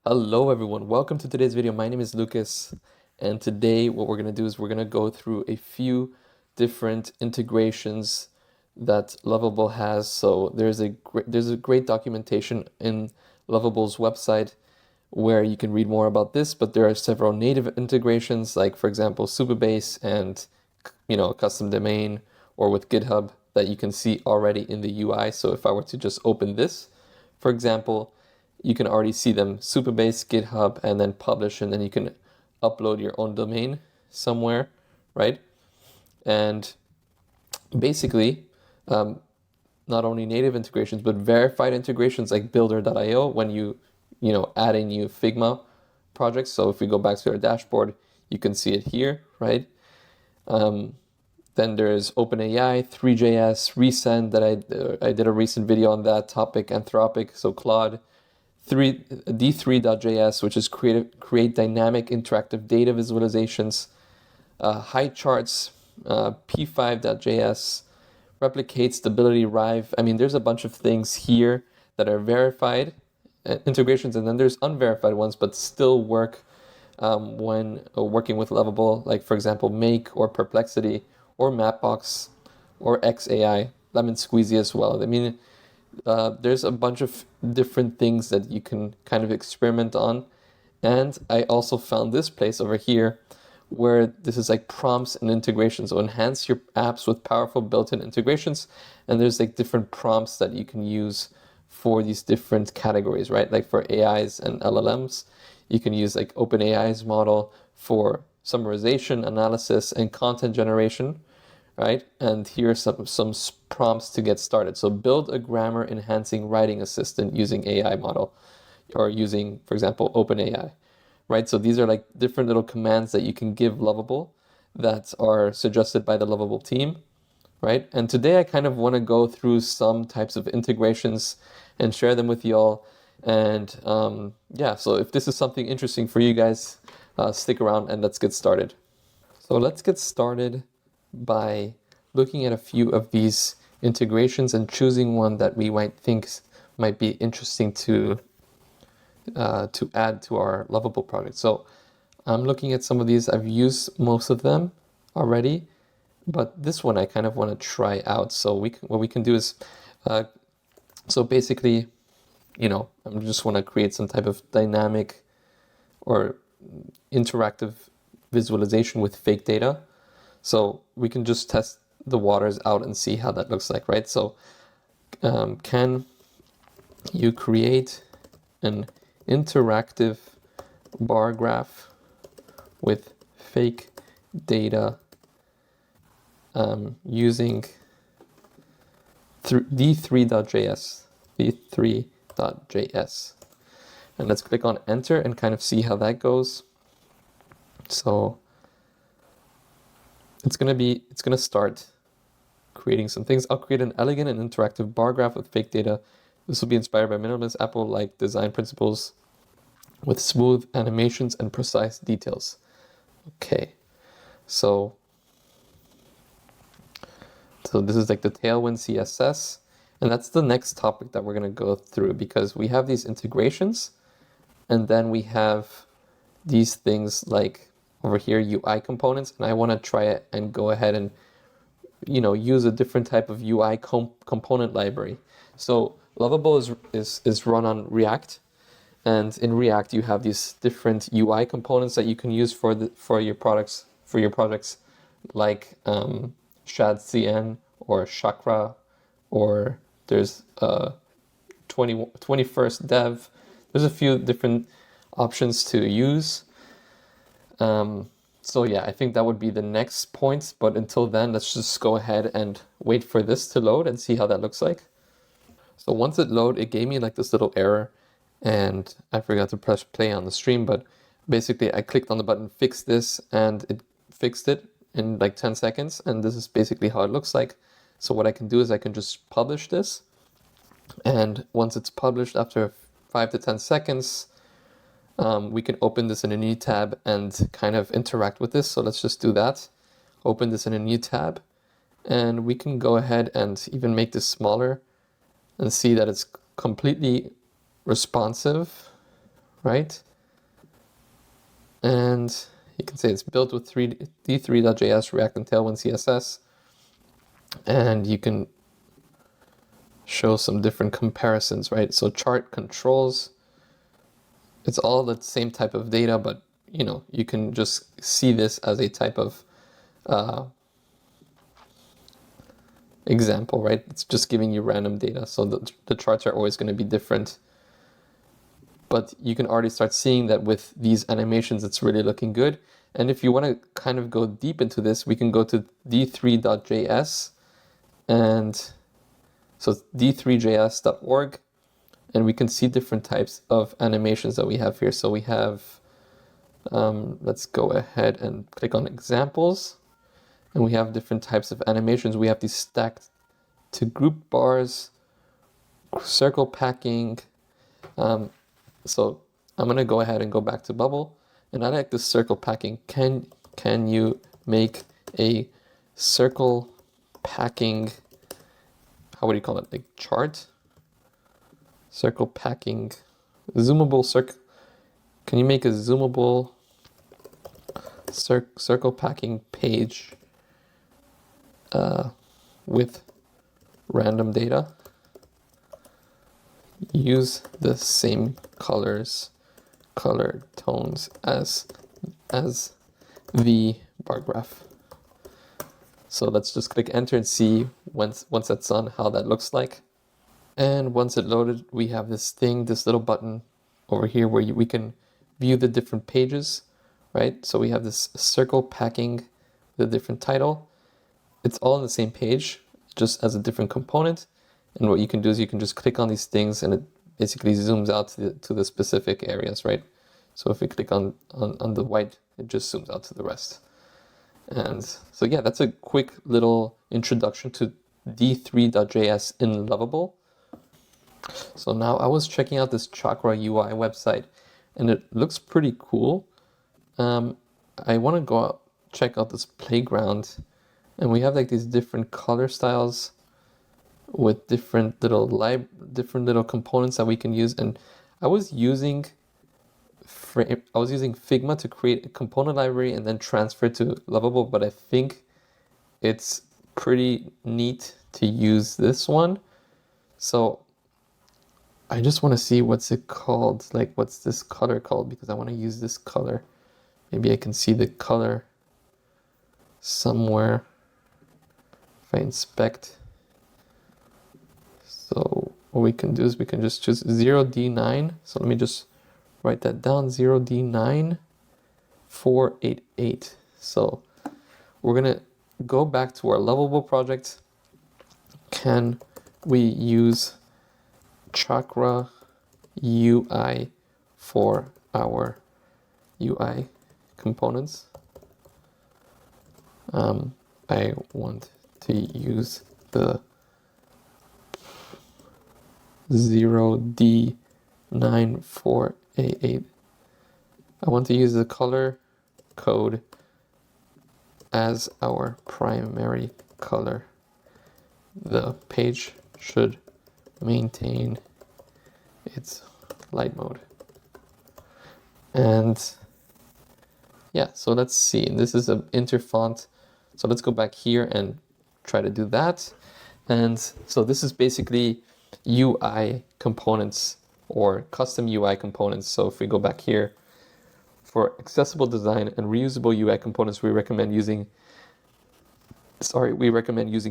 Hello everyone, welcome to today's video. My name is Lucas, and today what we're going to do is we're going to go through a few different integrations that Lovable has. So there's a great documentation in Lovable's website where you can read more about this, but there are several native integrations, like for example Supabase and custom domain, or with GitHub, that you can see already in the UI. So if I were to just open this, for example, you can already see them: Supabase, GitHub, and then publish, and then you can upload your own domain somewhere, right? And basically, not only native integrations, but verified integrations like builder.io when you add a new Figma project. So if we go back to our dashboard, you can see it here, right? Then there's OpenAI, Three.js, Resend, that I did a recent video on that topic, Anthropic, so Claude, D3.js, which is create dynamic interactive data visualizations, height charts, P5.js, replicate, stability, Rive. I mean, there's a bunch of things here that are verified integrations, and then there's unverified ones, but still work when working with Lovable, like for example, Make or Perplexity or Mapbox or XAI, Lemon Squeezy as well. I mean, there's a bunch of different things that you can kind of experiment on. And I also found this place over here where this is like prompts and integrations. So enhance your apps with powerful built-in integrations. And there's like different prompts that you can use for these different categories, right? Like for AIs and LLMs, you can use like OpenAI's model for summarization, analysis, and content generation, right? And here are some prompts to get started. So build a grammar enhancing writing assistant using AI model, or using, for example, OpenAI, right? So these are like different little commands that you can give Lovable that are suggested by the Lovable team, right? And today I kind of want to go through some types of integrations and share them with y'all. And yeah, so if this is something interesting for you guys, stick around and let's get started. So let's get started by looking at a few of these integrations and choosing one that we might think might be interesting to add to our Lovable project. So I'm looking at some of these. I've used most of them already, but this one I kind of want to try out. So what we can do is, so basically, I just want to create some type of dynamic or interactive visualization with fake data. So we can just test the waters out and see how that looks like, right? So can you create an interactive bar graph with fake data using D3.js, D3.js. And let's click on enter and kind of see how that goes. So it's gonna start creating some things. I'll create an elegant and interactive bar graph with fake data. This will be inspired by minimalist Apple-like design principles with smooth animations and precise details. Okay, so this is like the Tailwind CSS, and that's the next topic that we're gonna go through, because we have these integrations, and then we have these things like over here, UI components, and I want to try it and go ahead and use a different type of UI component library. So Lovable is run on React, and in React you have these different UI components that you can use for your projects, like ShadCN or Chakra, or there's 21st Dev. There's a few different options to use. So yeah, I think that would be the next point. But until then, let's just go ahead and wait for this to load and see how that looks like. So once it loaded, it gave me like this little error, and I forgot to press play on the stream, but basically I clicked on the button fix this and it fixed it in like 10 seconds. And this is basically how it looks like. So what I can do is I can just publish this. And once it's published, after 5 to 10 seconds, we can open this in a new tab and kind of interact with this. So let's just do that. Open this in a new tab, and we can go ahead and even make this smaller and see that it's completely responsive, right? And you can say it's built with d3.js, React, and Tailwind CSS. And you can show some different comparisons, right? So chart controls, it's all the same type of data, but you can just see this as a type of example, right? It's just giving you random data. So the charts are always going to be different. But you can already start seeing that with these animations, it's really looking good. And if you want to kind of go deep into this, we can go to d3.js. And so it's d3js.org. And we can see different types of animations that we have here. So we have, let's go ahead and click on examples. And we have different types of animations. We have these stacked to group bars, circle packing. So I'm gonna go ahead and go back to Bubble. And I like this circle packing. Can you make a circle packing, how would you call it, like chart? Circle packing, zoomable circle. Can you make a zoomable circle packing page with random data? Use the same color tones as the bar graph. So let's just click enter and see once that's done how that looks like. And once it loaded, we have this little button over here where we can view the different pages, right? So we have this circle packing with a different title. It's all on the same page, just as a different component. And what you can do is you can just click on these things and it basically zooms out to the specific areas, right? So if we click on the white, it just zooms out to the rest. And so yeah, that's a quick little introduction to d3.js in Lovable. So now I was checking out this Chakra UI website and it looks pretty cool. I want to go out, check out this playground, and we have like these different color styles with different little components that we can use. And I was using Figma to create a component library and then transfer to Lovable, but I think it's pretty neat to use this one. So I just want to see what's it called, like what's this color called, because I want to use this color. Maybe I can see the color somewhere if I inspect. So what we can do is we can just choose 0D9. So let me just write that down, 0D9488. So we're gonna go back to our Lovable project. Can we use Chakra UI for our UI components? I want to use the 0D9488. I want to use the color code as our primary color. The page should maintain its light mode. And yeah, so let's see. This is an interfont. So let's go back here and try to do that. And so this is basically UI components or custom UI components. So if we go back here, for accessible design and reusable UI components, we recommend using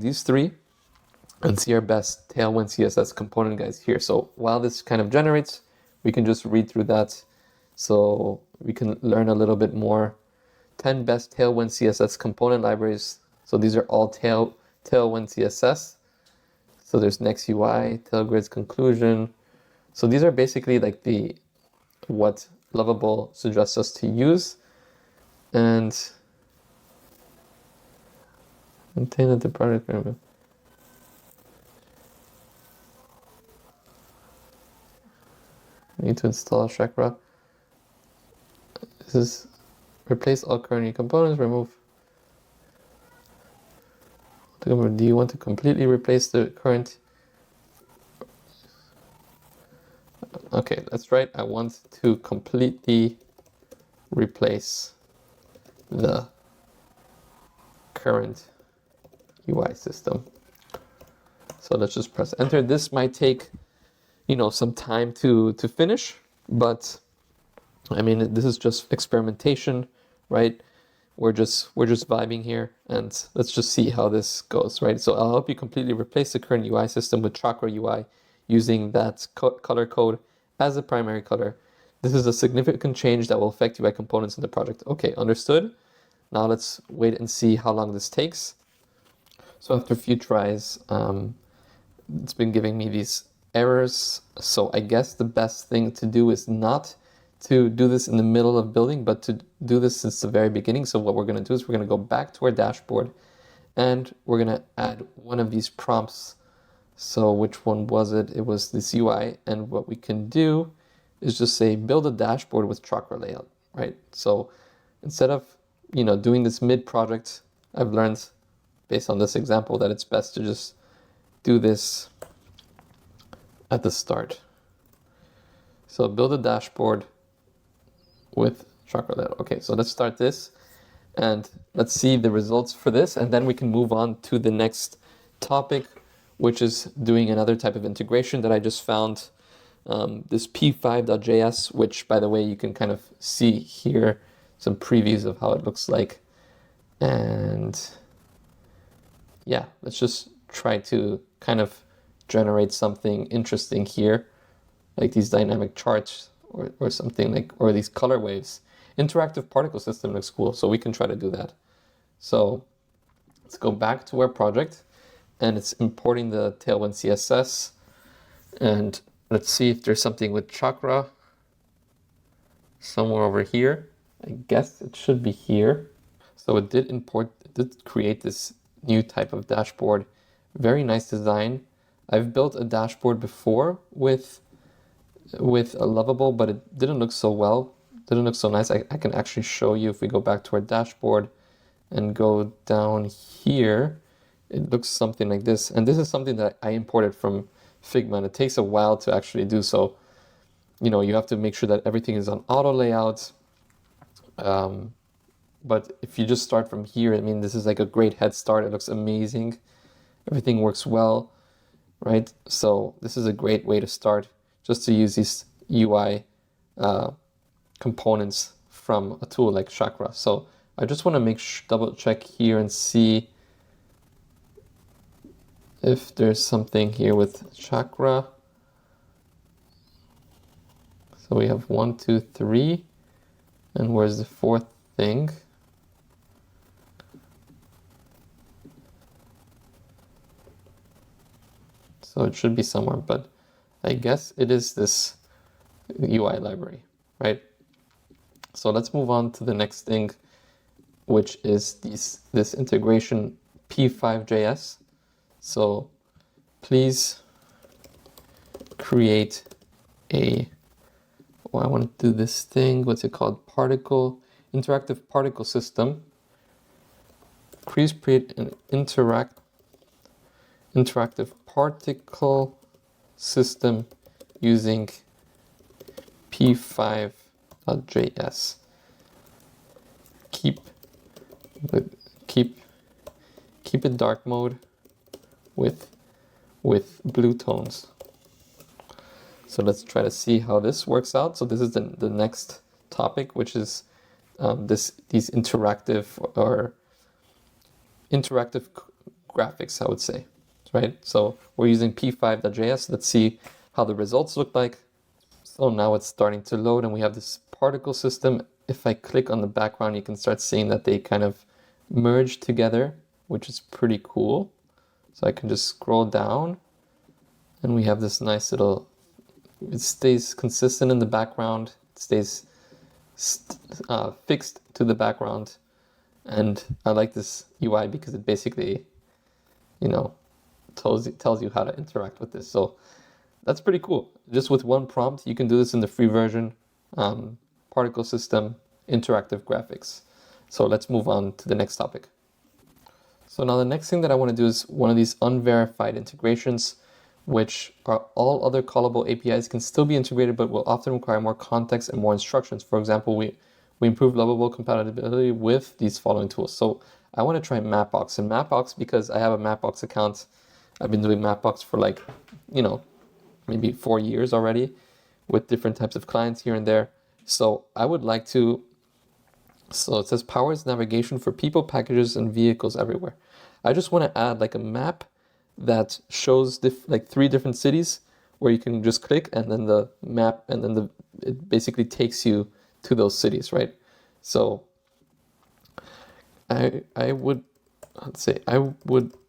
these three and see our best Tailwind CSS component guides here. So while this kind of generates, we can just read through that so we can learn a little bit more. 10 best Tailwind CSS component libraries. So these are all Tailwind CSS. So there's Next UI, Tailgrid's conclusion. So these are basically like what Lovable suggests us to use. And maintain the product. Need to install Chakra. This is replace all current components, remove. Do you want to completely replace the current? Okay, that's right. I want to completely replace the current UI system. So let's just press enter. This might take, some time to finish, but I mean, this is just experimentation, right? We're just vibing here, and let's just see how this goes, right? So I'll help you completely replace the current UI system with Chakra UI using that color code as a primary color. This is a significant change that will affect UI components in the project. Okay, understood. Now let's wait and see how long this takes. So after a few tries, it's been giving me these errors. So I guess the best thing to do is not to do this in the middle of building, but to do this since the very beginning. So what we're going to do is we're going to go back to our dashboard and we're going to add one of these prompts. So which one was it? It was this UI. And what we can do is just say build a dashboard with Chakra layout, right? So instead of, doing this mid-project, I've learned based on this example that it's best to just do this at the start. So build a dashboard with Chakra layout. Okay, so let's start this and let's see the results for this, and then we can move on to the next topic, which is doing another type of integration that I just found, this p5.js, which, by the way, you can kind of see here some previews of how it looks like. And yeah, let's just try to kind of generate something interesting here, like these dynamic charts or something like, or these color waves. Interactive particle system looks cool, so we can try to do that. So let's go back to our project, and it's importing the Tailwind CSS, and let's see if there's something with Chakra somewhere over here. I guess it should be here. So it did create this new type of dashboard. Very nice design. I've built a dashboard before with a Lovable, but it didn't look so well. Didn't look so nice. I can actually show you if we go back to our dashboard and go down here. It looks something like this. And this is something that I imported from Figma, and it takes a while to actually do. So, you have to make sure that everything is on auto layout. But if you just start from here, I mean, this is like a great head start. It looks amazing. Everything works well, right? So this is a great way to start, just to use these UI components from a tool like Chakra. So I just want to double check here and see if there's something here with Chakra. So we have 1, 2, 3, and where's the fourth thing? So it should be somewhere, but I guess it is this UI library, right? So let's move on to the next thing, which is this integration p5.js. So please create I want to do this thing, what's it called? Interactive particle system. Please create an interactive particle system using p5.js. Keep it dark mode with blue tones. So let's try to see how this works out. So this is the next topic, which is these interactive graphics, I would say, right? So we're using p5.js. Let's see how the results look like. So now it's starting to load, and we have this particle system. If I click on the background, you can start seeing that they kind of merge together, which is pretty cool. So I can just scroll down, and we have this nice little, it stays consistent in the background, it stays fixed to the background. And I like this UI because it basically, tells you how to interact with this. So that's pretty cool. Just with one prompt, you can do this in the free version. Particle system, interactive graphics. So let's move on to the next topic. So now the next thing that I want to do is one of these unverified integrations, which are all other callable APIs can still be integrated, but will often require more context and more instructions. For example, we improve Lovable compatibility with these following tools. So I want to try Mapbox. And Mapbox, because I have a Mapbox account, I've been doing Mapbox for like, maybe 4 years already with different types of clients here and there. So I would like to, so it says powers navigation for people, packages, and vehicles everywhere. I just want to add like a map that shows like 3 different cities where you can just click and then the map, and then it basically takes you to those cities, right? So I would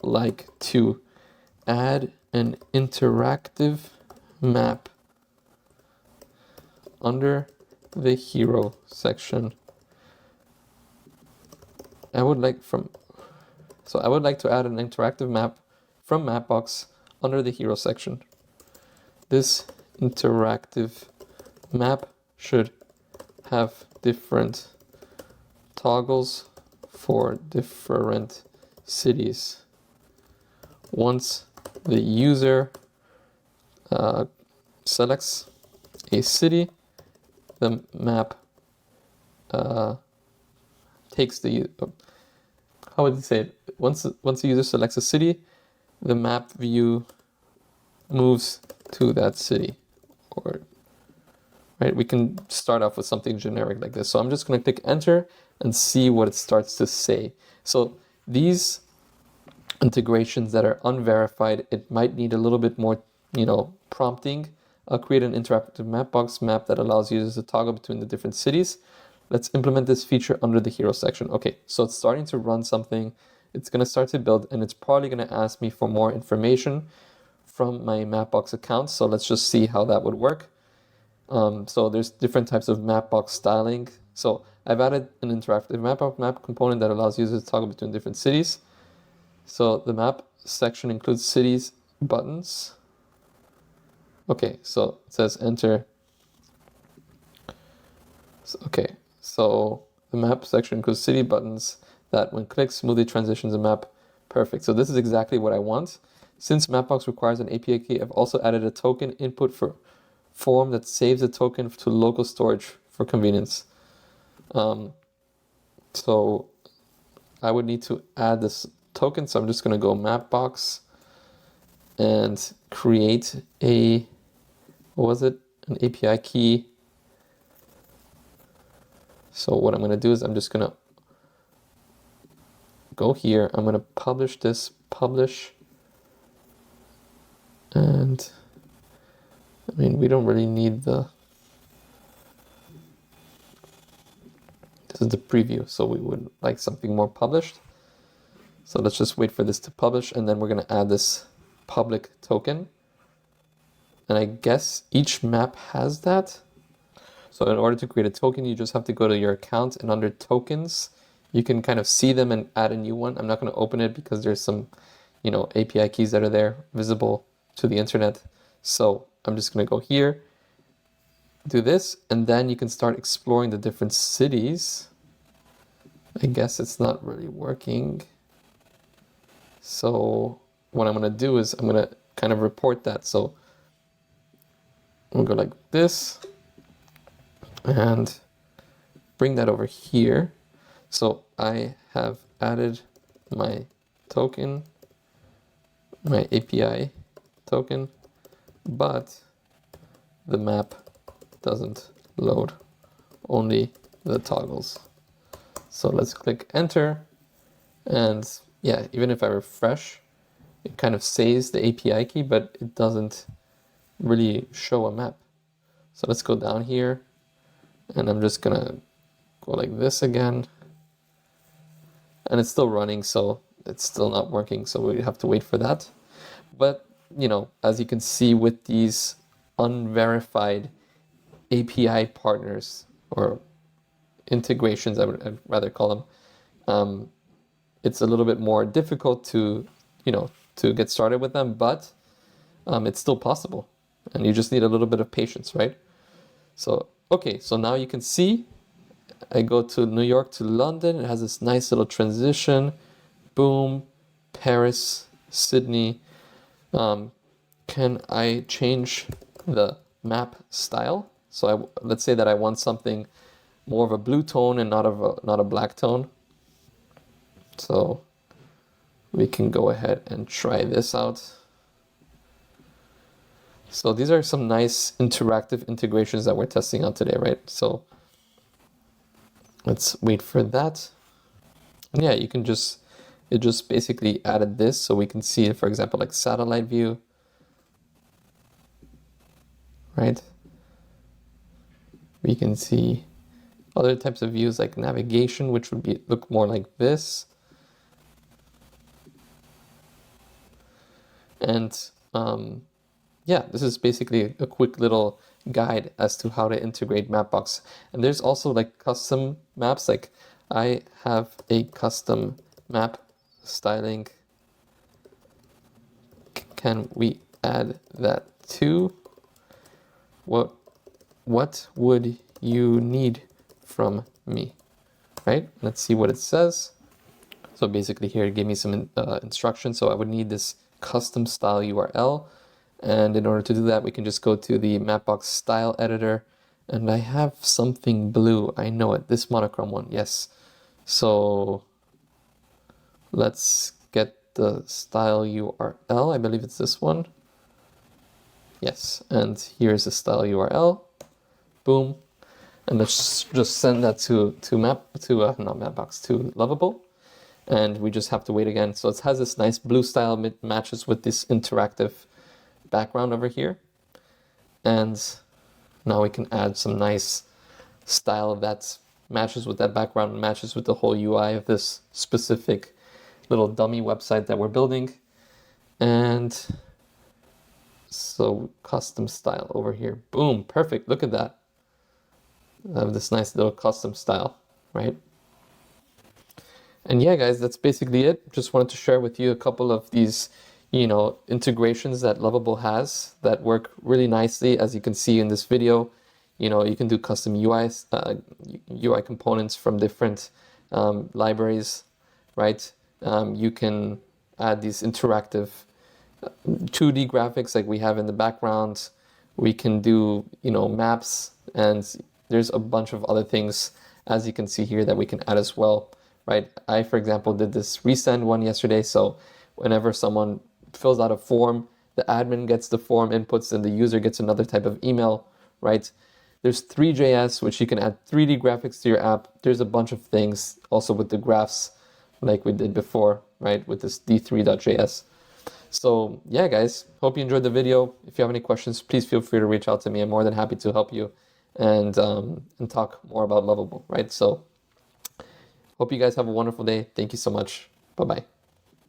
like to add an interactive map under the hero section. I would like to add an interactive map from Mapbox under the hero section. This interactive map should have different toggles for different cities. Once the user selects a city, the map takes the, how would you say it? Once the user selects a city, the map view moves to that city. Or right, we can start off with something generic like this. So I'm just going to click enter and see what it starts to say. So these integrations that are unverified, it might need a little bit more, prompting. I'll create an interactive Mapbox map that allows users to toggle between the different cities. Let's implement this feature under the hero section. Okay, so it's starting to run something. It's going to start to build, and it's probably going to ask me for more information from my Mapbox account. So let's just see how that would work. So there's different types of Mapbox styling. So I've added an interactive Mapbox map component that allows users to toggle between different cities. So the map section includes cities buttons. Okay, so it says enter. Okay, so the map section includes city buttons that when clicked smoothly transitions a map. Perfect. So this is exactly what I want. Since Mapbox requires an API key, I've also added a token input for form that saves the token to local storage for convenience. So I would need to add this token. So I'm just going to go Mapbox and create an API key. So what I'm going to do is I'm just going to go here. I'm going to publish this, and we don't really need this is the preview, so we would like something more published. So let's just wait for this to publish, and then we're going to add this public token. And I guess each map has that. So in order to create a token, you just have to go to your account, and under tokens, you can kind of see them and add a new one. I'm not going to open it because there's some, API keys that are there visible to the internet. So I'm just going to go here, do this, and then you can start exploring the different cities. I guess it's not really working. So what I'm going to do is I'm going to kind of report that. So I'm going to go like this and bring that over here. So I have added my token, my API token, but the map doesn't load, only the toggles. So let's click enter, and yeah, even if I refresh, it kind of saves the API key, but it doesn't really show a map. So let's go down here, and I'm just gonna go like this again, and it's still running, so it's still not working, so we have to wait for that. But as you can see with these unverified API partners, or integrations, I'd rather call them, it's a little bit more difficult to get started with them, but it's still possible, and you just need a little bit of patience, right? So okay, so now you can see I go to New York to London. It has this nice little transition. Boom, Paris, Sydney. can I change the map style? So let's say that I want something more of a blue tone and not a black tone. So we can go ahead and try this out. So these are some nice interactive integrations that we're testing out today, right? So let's wait for that. And yeah, it just basically added this so we can see it, for example, like satellite view, right? We can see other types of views like navigation, which would look more like this. And yeah, this is basically a quick little guide as to how to integrate Mapbox. And there's also like custom maps. Like I have a custom map styling. Can we add that too? What would you need from me? Right? Let's see what it says. So basically here it gave me some instructions. So I would need this custom style URL. And in order to do that, we can just go to the Mapbox style editor. And I have something blue. I know it. This monochrome one. Yes. So let's get the style URL. I believe it's this one. Yes. And here's the style URL. Boom. And let's just send that to not Mapbox, to Lovable. And we just have to wait again. So it has this nice blue style, it matches with this interactive background over here. And now we can add some nice style that matches with that background, matches with the whole UI of this specific little dummy website that we're building. And so custom style over here. Boom, perfect. Look at that. I have this nice little custom style, right? And yeah, guys, that's basically it. Just wanted to share with you a couple of these, integrations that Lovable has that work really nicely. As you can see in this video, you can do custom UI components from different libraries, right? You can add these interactive 2D graphics like we have in the background. We can do, maps, and there's a bunch of other things, as you can see here, that we can add as well. Right? I, for example, did this resend one yesterday. So whenever someone fills out a form, the admin gets the form inputs and the user gets another type of email, right? There's 3JS, which you can add 3D graphics to your app. There's a bunch of things also with the graphs like we did before, right? With this d3.js. So yeah, guys, hope you enjoyed the video. If you have any questions, please feel free to reach out to me. I'm more than happy to help you and talk more about Lovable, right? So hope you guys have a wonderful day. Thank you so much. Bye-bye.